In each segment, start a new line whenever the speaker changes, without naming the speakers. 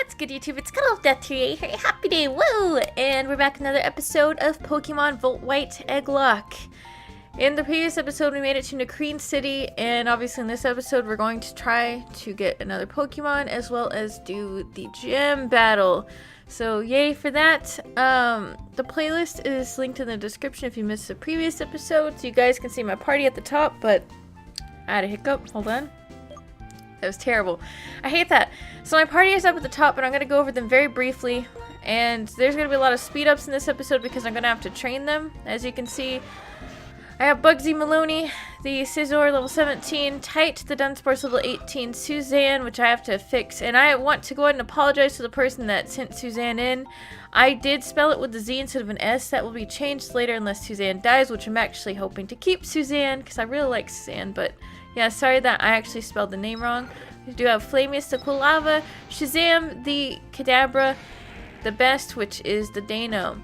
What's good, YouTube? It's cuddleofdeath here. Hey, happy day, woo! And we're back with another episode of Pokemon Volt White Egglocke. In the previous episode, we made it to Nakreen City, and obviously in this episode, we're going to try to get another Pokemon, as well as do the gym battle. So, yay for that. The playlist is linked in the description if you missed the previous episode, so you guys can see my party at the top, but I had a hiccup. Hold on. That was terrible. I hate that. So my party is up at the top, but I'm going to go over them very briefly. And there's going to be a lot of speed ups in this episode because I'm going to have to train them. As you can see, I have Bugsy Maloney, the Scizor level 17, Tite, the Dunsparce level 18, Suzanne, which I have to fix. And I want to go ahead and apologize to the person that sent Suzanne in. I did spell it with the Z instead of an S. That will be changed later unless Suzanne dies, which I'm actually hoping to keep Suzanne because I really like Suzanne, but yeah, sorry that I actually spelled the name wrong. We do have Flamius the Quilava, Shazam the Kadabra, the best, which is the Dano.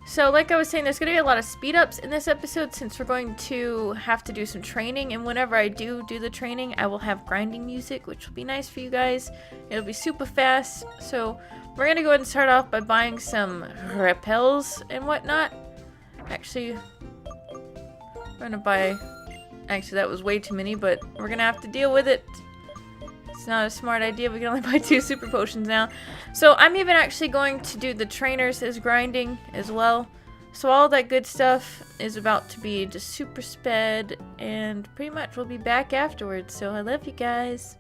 So like I was saying, there's going to be a lot of speed ups in this episode since we're going to have to do some training, and whenever I do the training, I will have grinding music, which will be nice for you guys. It'll be super fast. So we're going to go ahead and start off by buying some repels and whatnot. Actually, we're going to buy... Actually, that was way too many, but we're gonna have to deal with it. It's not a smart idea. We can only buy 2 super potions now. So I'm even actually going to do the trainers as grinding as well. So all that good stuff is about to be just super sped, and pretty much we'll be back afterwards. So I love you guys.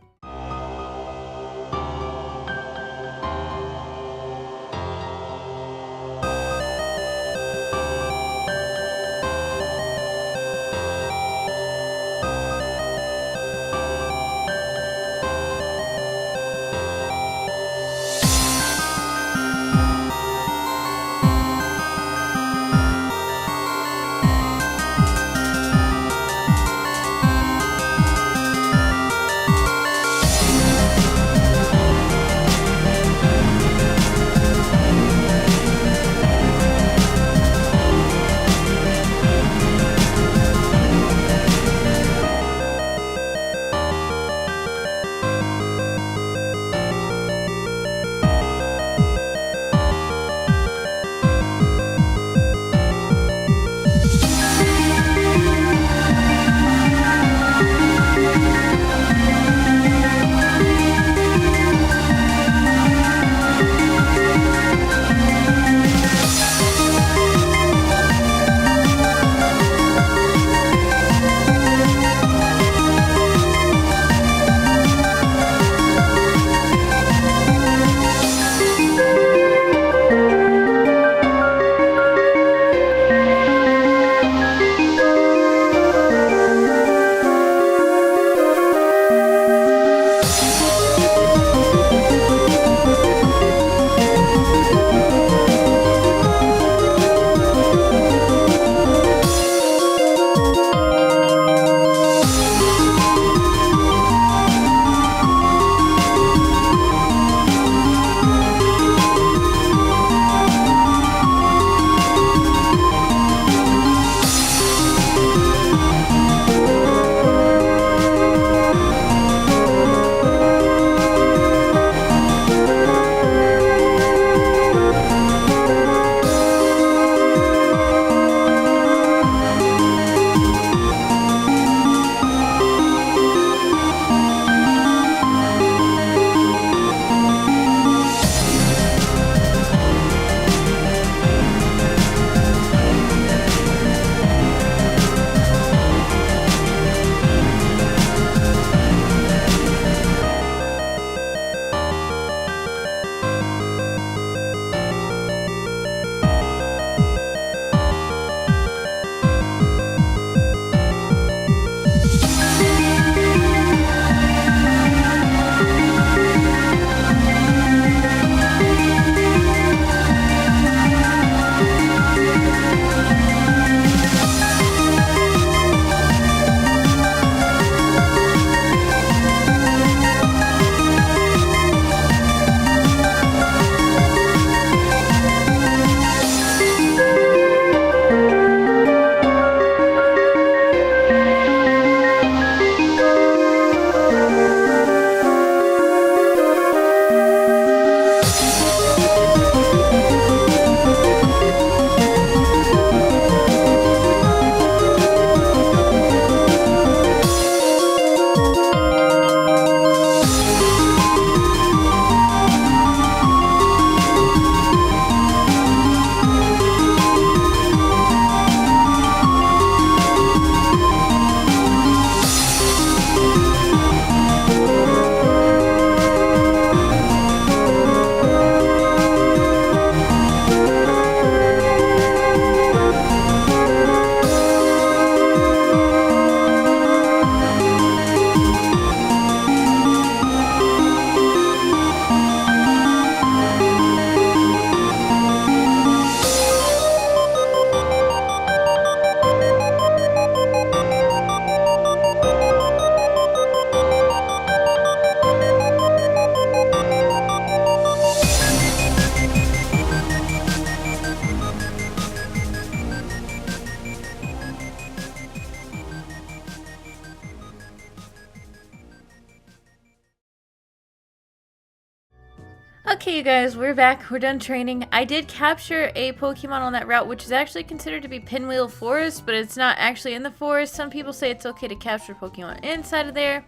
Okay, you guys, we're back. We're done training. I did capture a Pokemon on that route, which is actually considered to be Pinwheel Forest, but it's not actually in the forest. Some people say it's okay to capture Pokemon inside of there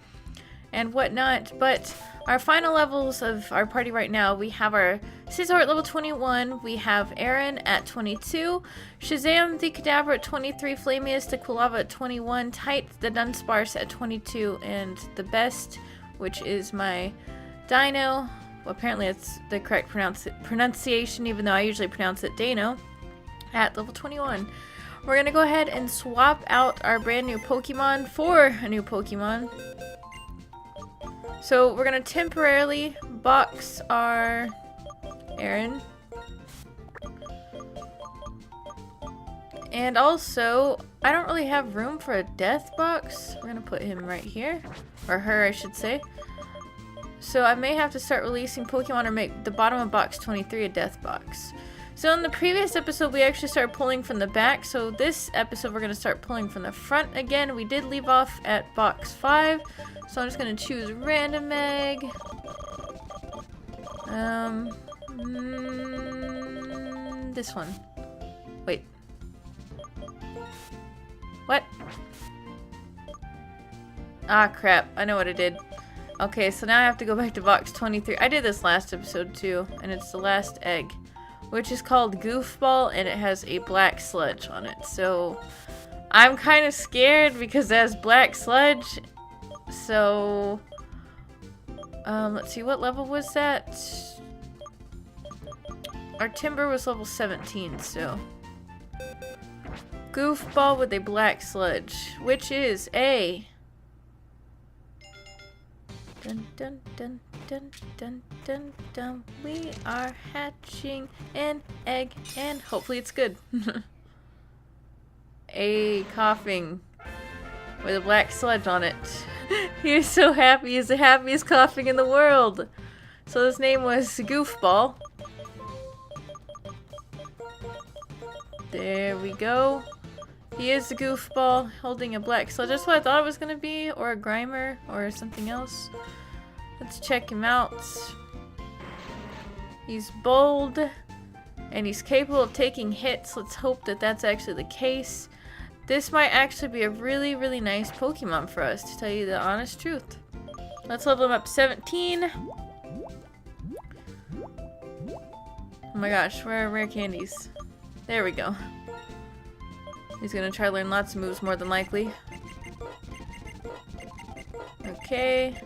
and whatnot, but our final levels of our party right now, we have our Scizor at level 21, we have Aaron at 22, Shazam the Kadabra at 23, Flamius the Quilava at 21, Tite the Dunsparce at 22, and the best, which is my Dino. Well, apparently it's the correct pronunciation, even though I usually pronounce it Dano, at level 21. We're going to go ahead and swap out our brand new Pokemon for a new Pokemon. So we're going to temporarily box our Aaron. And also, I don't really have room for a death box. We're going to put him right here. Or her, I should say. So I may have to start releasing Pokemon or make the bottom of box 23 a death box. So in the previous episode, we actually started pulling from the back. So this episode, we're going to start pulling from the front again. We did leave off at box 5. So I'm just going to choose random egg. This one. Wait. What? Ah, crap. I know what I did. Okay, so now I have to go back to box 23. I did this last episode too, and it's the last egg, which is called Goofball, and it has a black sludge on it. So I'm kind of scared because it has black sludge. So let's see, what level was that? Our Timber was level 17, so Goofball with a black sludge, which is a dun dun dun dun dun dun dun. We are hatching an egg, and hopefully it's good. A coughing with a black sludge on it. He's so happy. He's the happiest coughing in the world. So his name was Goofball. There we go. He is a Goofball holding a black sludge. That's what I thought it was going to be. Or a Grimer or something else. Let's check him out. He's bold. And he's capable of taking hits. Let's hope that that's actually the case. This might actually be a really, really nice Pokemon for us, to tell you the honest truth. Let's level him up to 17. Oh my gosh, where are rare candies? There we go. He's gonna try to learn lots of moves more than likely. Okay.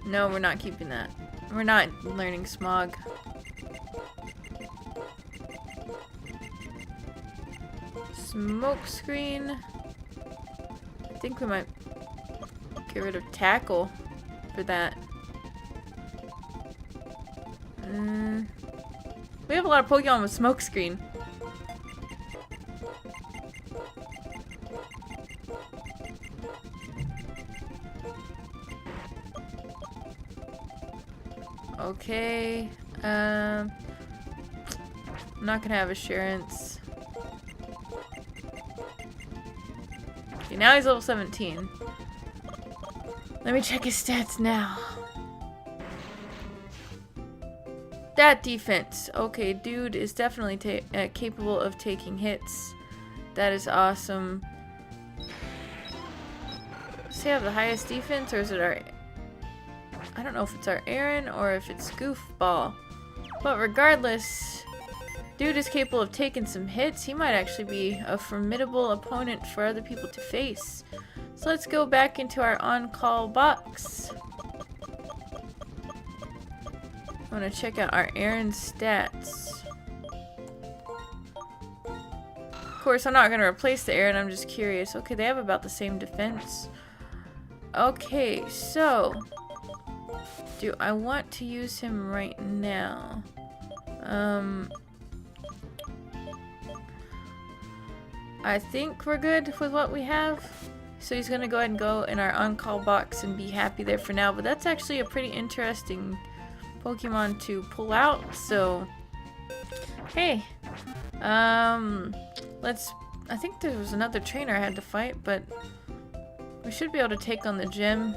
No, we're not keeping that. We're not learning Smog. Smoke Screen. I think we might get rid of Tackle for that. We have a lot of Pokemon with Smoke Screen. Okay, I'm not gonna have Assurance. Okay, now he's level 17. Let me check his stats now. That defense. Okay, dude is definitely capable of taking hits. That is awesome. Does he have the highest defense, or is it our... I don't know if it's our Aaron or if it's Goofball. But regardless, dude is capable of taking some hits. He might actually be a formidable opponent for other people to face. So let's go back into our on-call box. I want to check out our Aaron stats. Of course, I'm not going to replace the Aaron. I'm just curious. Okay, they have about the same defense. Okay, so... do I want to use him right now? I think we're good with what we have. So he's gonna go ahead and go in our on-call box and be happy there for now. But that's actually a pretty interesting Pokemon to pull out. So, hey, let's. I think there was another trainer I had to fight, but we should be able to take on the gym.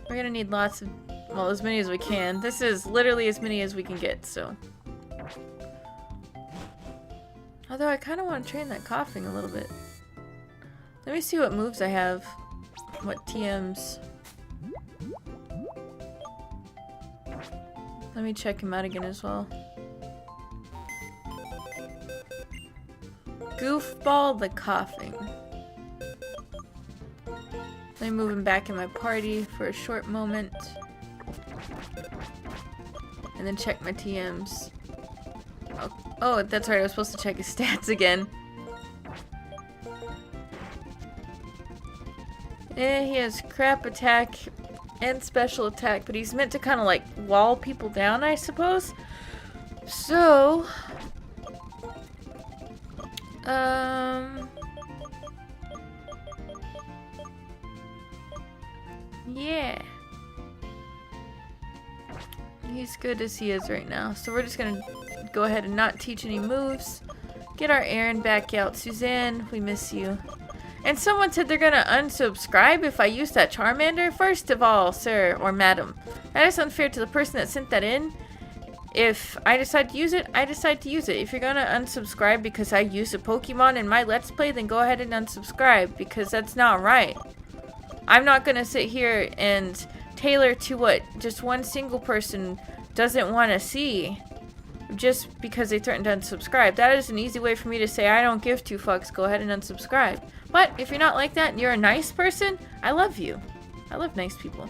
We're gonna need lots of, well, as many as we can. This is literally as many as we can get, so. Although I kind of want to train that coughing a little bit. Let me see what moves I have. What TMs. Let me check him out again as well. Goofball the coughing. Let me move him back in my party for a short moment. And then check my TMs. Oh, that's right, I was supposed to check his stats again. He has crap attack and special attack, but he's meant to kind of like wall people down, I suppose. So, yeah. He's good as he is right now. So we're just gonna go ahead and not teach any moves. Get our Aaron back out. Suzanne, we miss you. And someone said they're gonna unsubscribe if I use that Charmander. First of all, sir or madam, that is unfair to the person that sent that in. If I decide to use it, I decide to use it. If you're gonna unsubscribe because I use a Pokemon in my Let's Play, then go ahead and unsubscribe, because that's not right. I'm not gonna sit here and tailor to what just one single person doesn't want to see just because they threatened to unsubscribe. That is an easy way for me to say I don't give two fucks. Go ahead and unsubscribe. But if you're not like that and you're a nice person, I love you. I love nice people.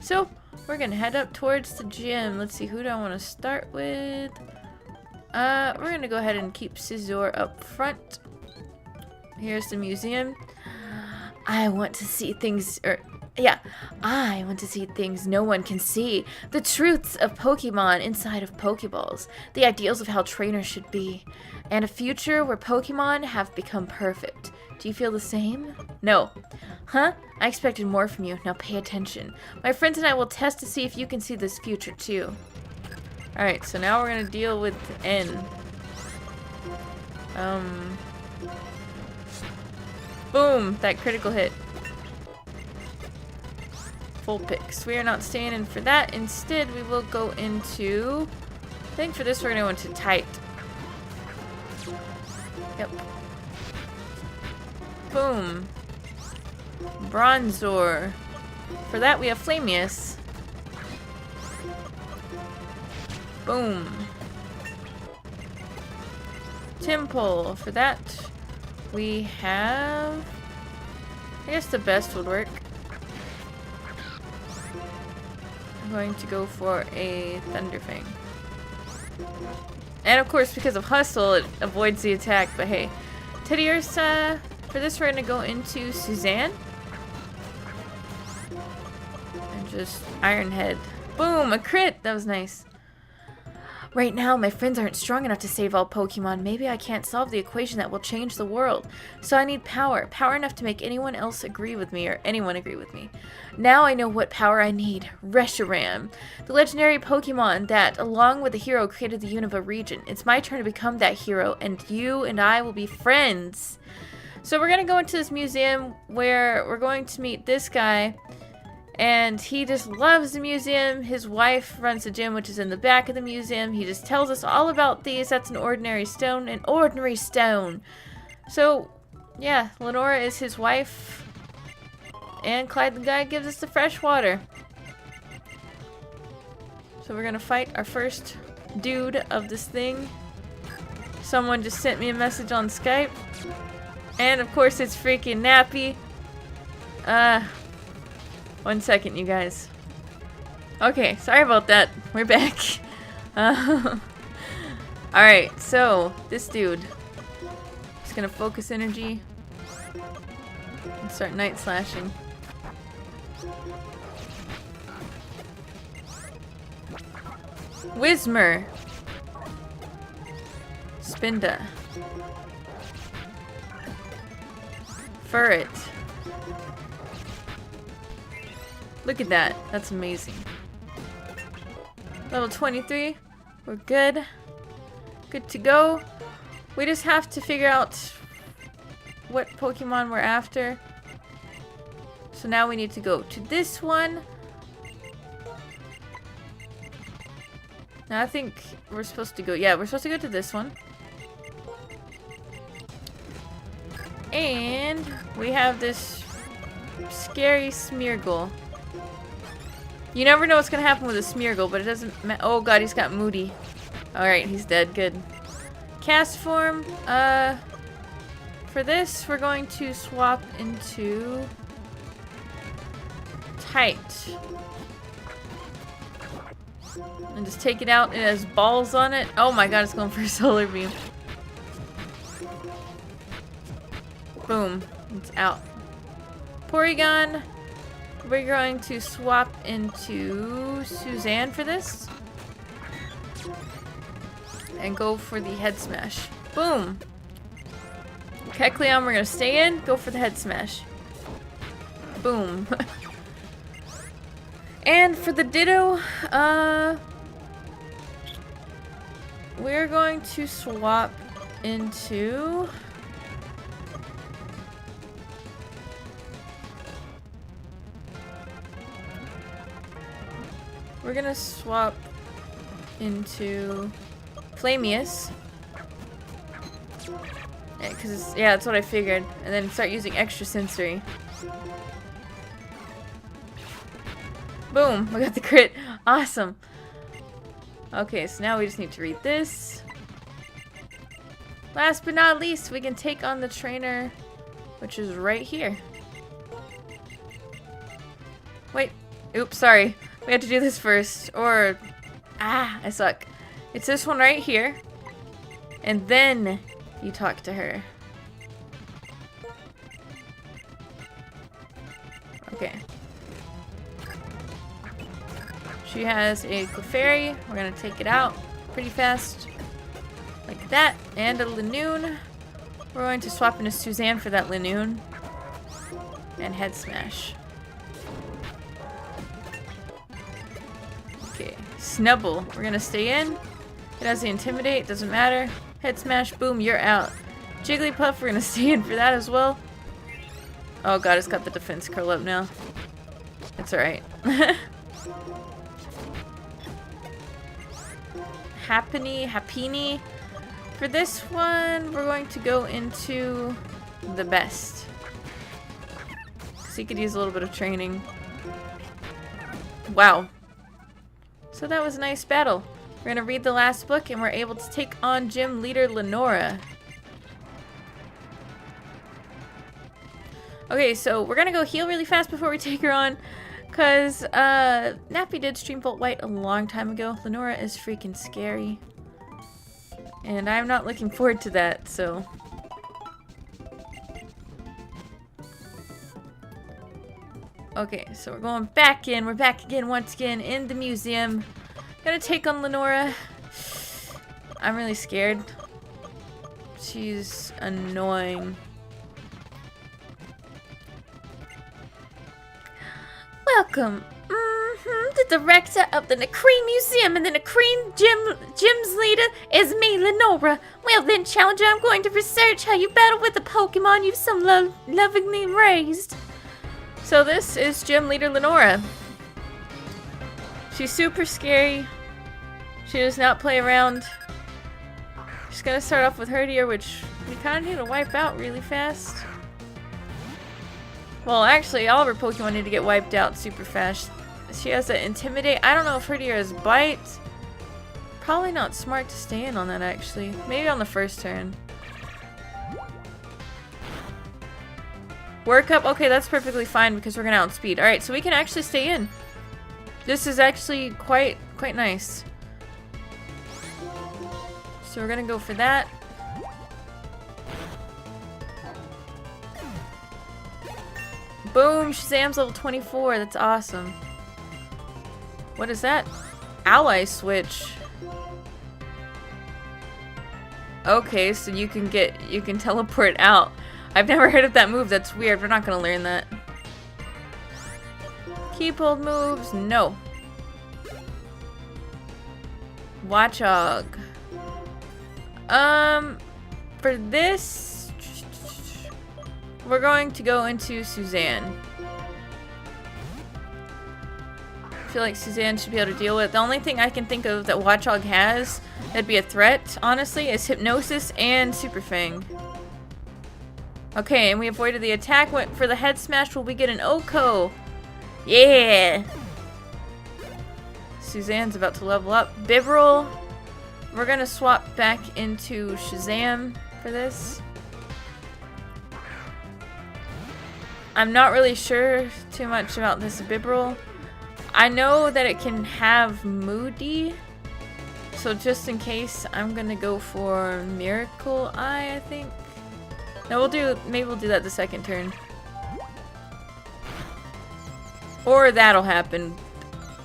So we're gonna head up towards the gym. Let's see, who do I want to start with? We're gonna go ahead and keep Scizor up front. Here's the museum. I want to see things, I want to see things no one can see. The truths of Pokemon inside of Pokeballs. The ideals of how trainers should be. And a future where Pokemon have become perfect. Do you feel the same? No. Huh? I expected more from you. Now pay attention. My friends and I will test to see if you can see this future too. Alright, so now we're gonna deal with N. Boom! That critical hit. Full picks. We are not staying in for that. Instead, we will go into... I think for this we're going to go into tight. Yep. Boom. Bronzor. For that we have Flamius. Boom. Timple. For that we have... I guess the best would work. I'm going to go for a Thunderfang. And of course, because of Hustle, it avoids the attack, but hey. Teddiursa, for this we're going to go into Suzanne. And just Iron Head. Boom, a crit! That was nice. Right now, my friends aren't strong enough to save all Pokemon. Maybe I can't solve the equation that will change the world. So I need power. Power enough to make anyone else agree with me, or anyone agree with me. Now I know what power I need. Reshiram. The legendary Pokemon that, along with the hero, created the Unova region. It's my turn to become that hero, and you and I will be friends. So we're going to go into this museum where we're going to meet this guy. And he just loves the museum. His wife runs the gym, which is in the back of the museum. He just tells us all about these. That's an ordinary stone. An ordinary stone. So, yeah, Lenora is his wife. And Clyde the guy gives us the fresh water. So we're going to fight our first dude of this thing. Someone just sent me a message on Skype. And, of course, it's freaking Nappy. 1 second, you guys. Okay, sorry about that. We're back. Alright, so this dude is gonna focus energy and start night slashing. Whismer. Spinda. Furret. Look at that. That's amazing. Level 23. We're good. Good to go. We just have to figure out what Pokemon we're after. So now we need to go to this one. Now I think we're supposed to go, yeah, we're supposed to go to this one. And we have this scary Smeargle. You never know what's gonna happen with a Smeargle, but it doesn't matter. Oh god, he's got Moody. Alright, he's dead. Good. Cast form. For this, we're going to swap into Tight. And just take it out. It has balls on it. Oh my god, it's going for a Solar Beam. Boom. It's out. Porygon. We're going to swap into Suzanne for this. And go for the Head Smash. Boom. Kecleon, we're going to stay in. Go for the Head Smash. Boom. And for the Ditto, we're going to swap into... We're gonna swap into Flamius. Yeah, that's what I figured. And then start using Extra Sensory. Boom! We got the crit. Awesome. Okay, so now we just need to read this. Last but not least, we can take on the trainer, which is right here. Wait. Oops, sorry. We have to do this first. Or... Ah, I suck. It's this one right here. And then you talk to her. Okay. She has a Clefairy. We're gonna take it out pretty fast. Like that. And a Linoone. We're going to swap into Suzanne for that Linoone. And Head Smash. Okay. Snubble. We're gonna stay in. It has the Intimidate. Doesn't matter. Head Smash. Boom. You're out. Jigglypuff. We're gonna stay in for that as well. Oh god, it's got the defense curl up now. It's alright. Happiny. For this one, we're going to go into the best. So he could use a little bit of training. Wow. So that was a nice battle. We're gonna read the last book and we're able to take on Gym Leader Lenora. Okay, so we're gonna go heal really fast before we take her on. Because Nappy did stream Volt White a long time ago. Lenora is freaking scary. And I'm not looking forward to that, so... Okay, so we're going back in. We're back again once again in the museum. Gonna take on Lenora. I'm really scared. She's annoying. Welcome, the director of the Nakreen Museum and the Nakreen Gym's leader is me, Lenora. Well then, Challenger, I'm going to research how you battle with the Pokemon you've so lovingly raised. So this is Gym Leader Lenora. She's super scary. She does not play around. She's gonna start off with Herdier, which we kind of need to wipe out really fast. Well, actually, all of her Pokemon need to get wiped out super fast. She has that Intimidate. I don't know if Herdier has Bite. Probably not smart to stay in on that, actually. Maybe on the first turn. Work up. Okay, that's perfectly fine because we're going to outspeed. Alright, so we can actually stay in. This is actually quite nice. So we're going to go for that. Boom! Shazam's level 24. That's awesome. What is that? Ally Switch. Okay, so you can teleport out. I've never heard of that move. That's weird. We're not gonna learn that. Keep hold moves. No. Watchog. For this... we're going to go into Suzanne. I feel like Suzanne should be able to deal with it. The only thing I can think of that Watchog has that'd be a threat, honestly, is Hypnosis and Super Fang. Okay, and we avoided the attack. Went for the head smash. Will we get an Oko? Yeah! Suzanne's about to level up. Bibarel. We're gonna swap back into Shazam for this. I'm not really sure too much about this Bibarel. I know that it can have Moody, so just in case, I'm gonna go for Miracle Eye, I think. No, maybe we'll do that the second turn. Or that'll happen.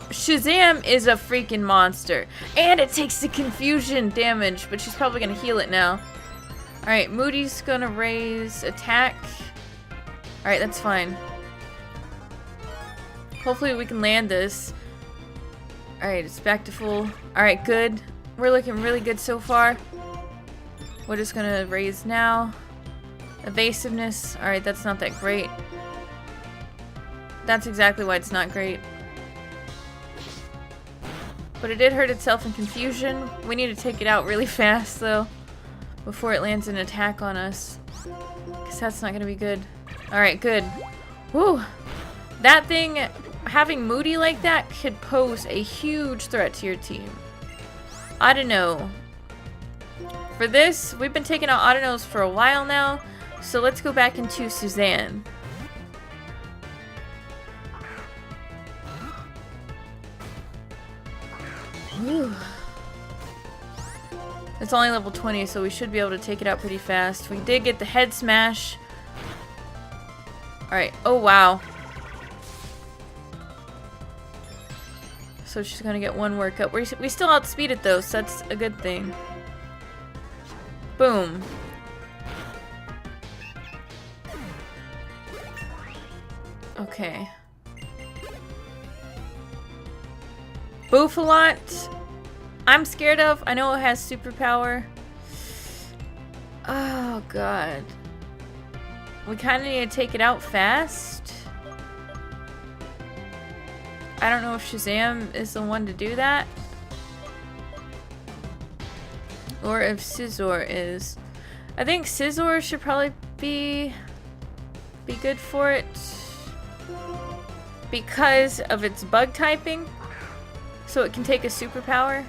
Shazam is a freaking monster. And it takes the confusion damage, but she's probably gonna heal it now. Alright, Moody's gonna raise attack. Alright, that's fine. Hopefully we can land this. Alright, it's back to full. Alright, good. We're looking really good so far. We're just gonna raise now. Evasiveness. Alright, that's not that great. That's exactly why it's not great. But it did hurt itself in confusion. We need to take it out really fast, though, before it lands an attack on us. Because that's not going to be good. Alright, good. Woo! That thing, having Moody like that, could pose a huge threat to your team. I don't know. For this, we've been taking out Autonos for a while now, so let's go back into Suzanne. Whew. It's only level 20, so we should be able to take it out pretty fast. We did get the head smash. Alright, oh wow. So she's gonna get one work up. We still outspeed it though, so that's a good thing. Boom. Okay. Bouffalant, I'm scared of. I know it has superpower. Oh god. We kind of need to take it out fast. I don't know if Shazam is the one to do that. Or if Scizor is. I think Scizor should probably be good for it. Because of its bug typing. So it can take a superpower.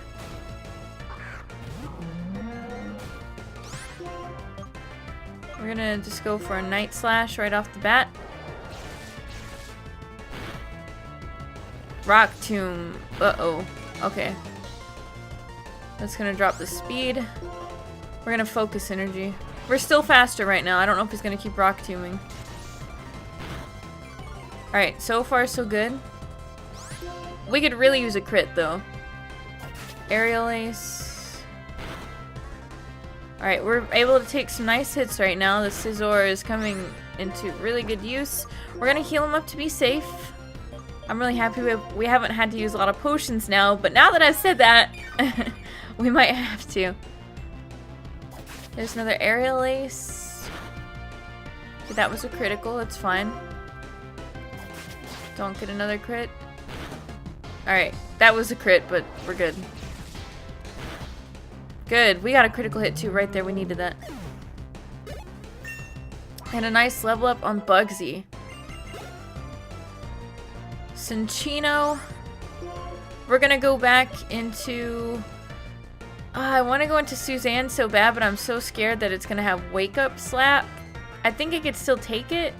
We're gonna just go for a Night Slash right off the bat. Rock Tomb. Uh-oh. Okay. That's gonna drop the speed. We're gonna focus energy. We're still faster right now. I don't know if he's gonna keep Rock Tombing. Alright, so far so good. We could really use a crit though. Aerial Ace. Alright, we're able to take some nice hits right now. The Scizor is coming into really good use. We're gonna heal him up to be safe. I'm really happy we haven't had to use a lot of potions now, but now that I've said that, we might have to. There's another Aerial Ace. Okay, that was a critical, it's fine. Don't get another crit. Alright, that was a crit, but we're good. Good, we got a critical hit too right there, we needed that. And a nice level up on Bugsy. Cinccino. We're gonna go back into... I want to go into Suzanne so bad, but I'm so scared that it's gonna have Wake Up Slap. I think I could still take it.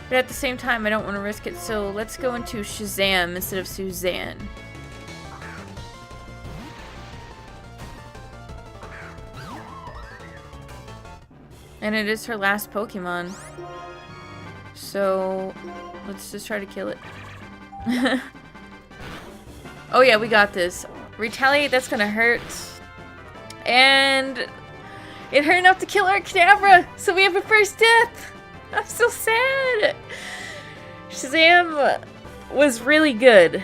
But at the same time, I don't want to risk it, so let's go into Shazam instead of Suzanne. And it is her last Pokemon. So, let's just try to kill it. Oh yeah, we got this. Retaliate, that's gonna hurt. And it hurt enough to kill our Kadabra, so we have a first death! I'm so sad. Shazam was really good.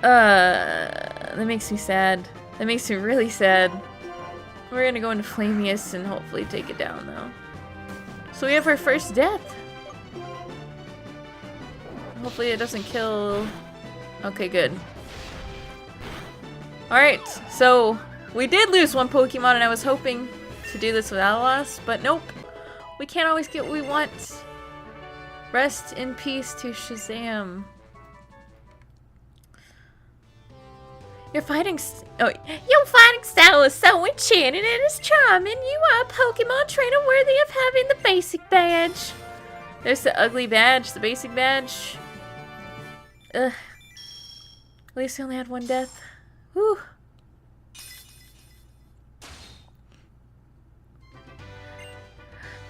That makes me sad. That makes me really sad. We're gonna go into Flamius and hopefully take it down though. So we have our first death. Hopefully it doesn't kill... Okay, good. Alright, so we did lose one Pokemon and I was hoping to do this without a loss, but nope. We can't always get what we want. Rest in peace to Shazam. Your fighting style is so enchanting and it's charming. You are a Pokemon trainer worthy of having the basic badge. There's the ugly badge, the basic badge. Ugh. At least I only had one death. Whew.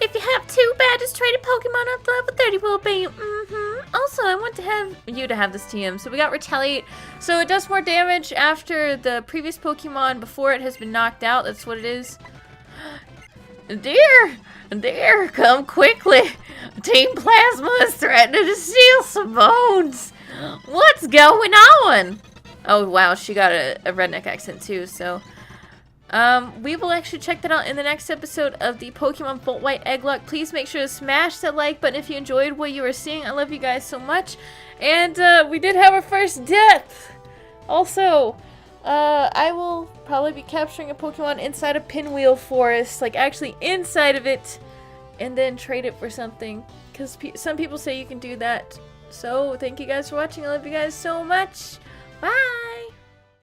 If you have 2 badges, traded Pokemon up to level 30 will be. Also, I want to have you to have this TM. So we got Retaliate. So it does more damage after the previous Pokemon before it has been knocked out. That's what it is. Dear, come quickly. Team Plasma is threatening to steal some bones. What's going on? Oh, wow, she got a redneck accent too, so... we will actually check that out in the next episode of the Pokemon Volt White Egglocke. Please make sure to smash that like button if you enjoyed what you were seeing. I love you guys so much. And we did have our first death. Also, I will probably be capturing a Pokemon inside a Pinwheel Forest, like actually inside of it, and then trade it for something. Because some people say you can do that. So, thank you guys for watching. I love you guys so much. Bye!